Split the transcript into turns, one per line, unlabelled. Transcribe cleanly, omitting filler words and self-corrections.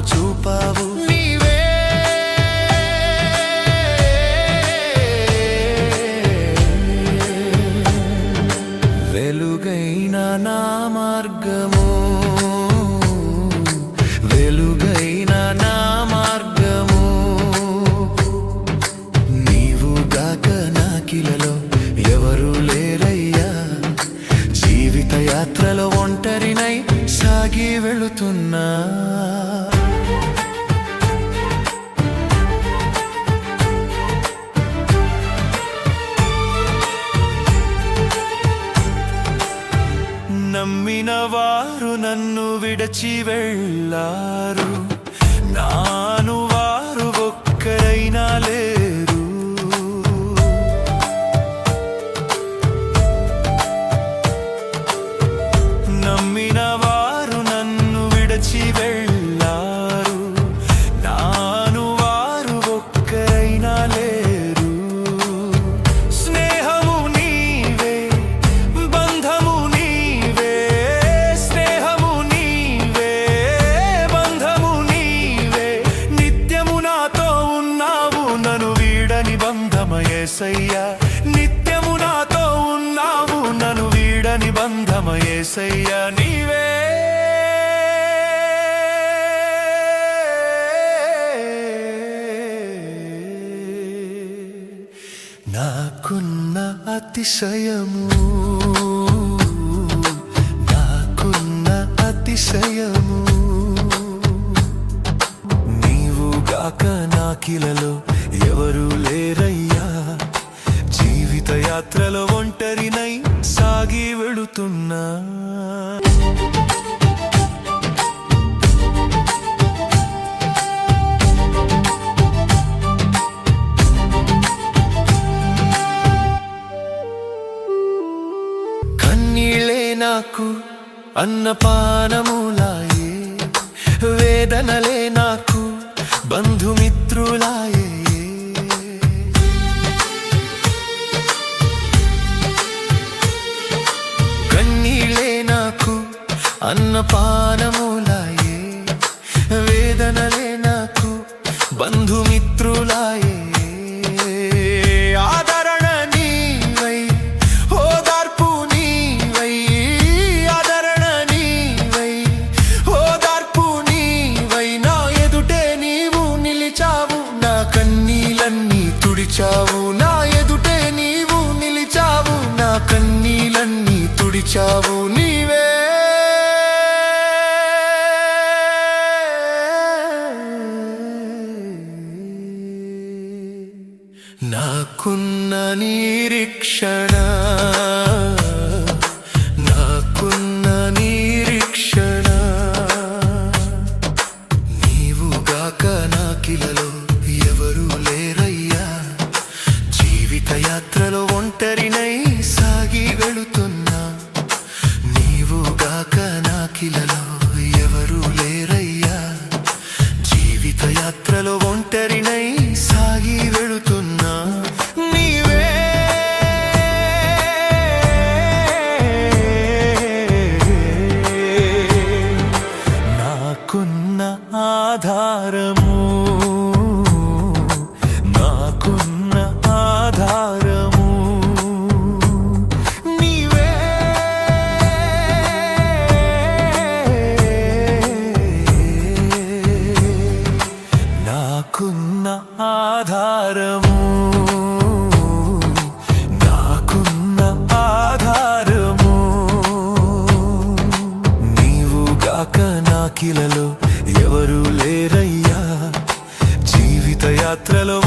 చూపావు వెలుగైన నా మార్గము వెలుగైన నా మార్గము నీవుగాక నాకిలలో ఎవరు లేరయ్యా జీవిత యాత్రలో ఒంటరినై సాగి వెళుతున్నా నమ్మిన వారు నన్ను విడచి వెళ్ళారు నాను వారు ఒక్కరైనా లేరు నమ్మిన వారు నన్ను విడచి వెళ్ళారు నాను వారు ఒక్కరైనా లేరు స్నేహము నీవే బంధము నీవే స్నేహము నీవే బంధము నీవే నిత్యము నాతో ఉన్నావు నన్ను వీడని బంధము యేసయ్యా నిత్యము నాతో ఉన్నావు నన్ను వీడని బంధము యేసయ్యా నీవే నాకున్న అతిశయము నాకున్న అతిశయము నీవుగాక నాకిలలో ఎవరు లేరయ్యా జీవిత యాత్రలో ఒంటరినై సాగి వెళుతున్నా కన్నీళ్ళే నాకు అన్నపానములాయే వేదనలే నాకు బంధుమిత్రులాయే కన్నీళ్ళే నాకు అన్నపానములాయే వేదనలే నాకు బంధుమిత్రులాయే ఆదరణ నీవై ఓదార్పు నీవై ఆదరణ నీవై ఓదార్పు నీవై నా ఎదుటే నీవు నిలిచావు నా కన్నీలన్నీ తుడిచావు నా ఎదుటే నీవు నిలిచావు నా కన్నీలన్నీ తుడిచావు నీవే నాకున్న నిరీక్షణ నాకున్న నిరీక్షణ నీవుగాక నాకిలలో ఎవరు లేరయ్యా జీవిత యాత్రలో ఒంటరినై సాగి వెళుతున్నా నీవుగాక నాకిలలో ఎవరు లేరయ్యా జీవిత యాత్రలో ఒంటరినై సాగి వెళుతున్నా నీవే నాకున్న ఆధారము నాకున్న ఆధారము నీవే నాకున్న ఆధారము నాకున్న ఆధారము నీవుగాక నాకిలలో ఎవరు లేరయ్యా జీవిత యాత్రలో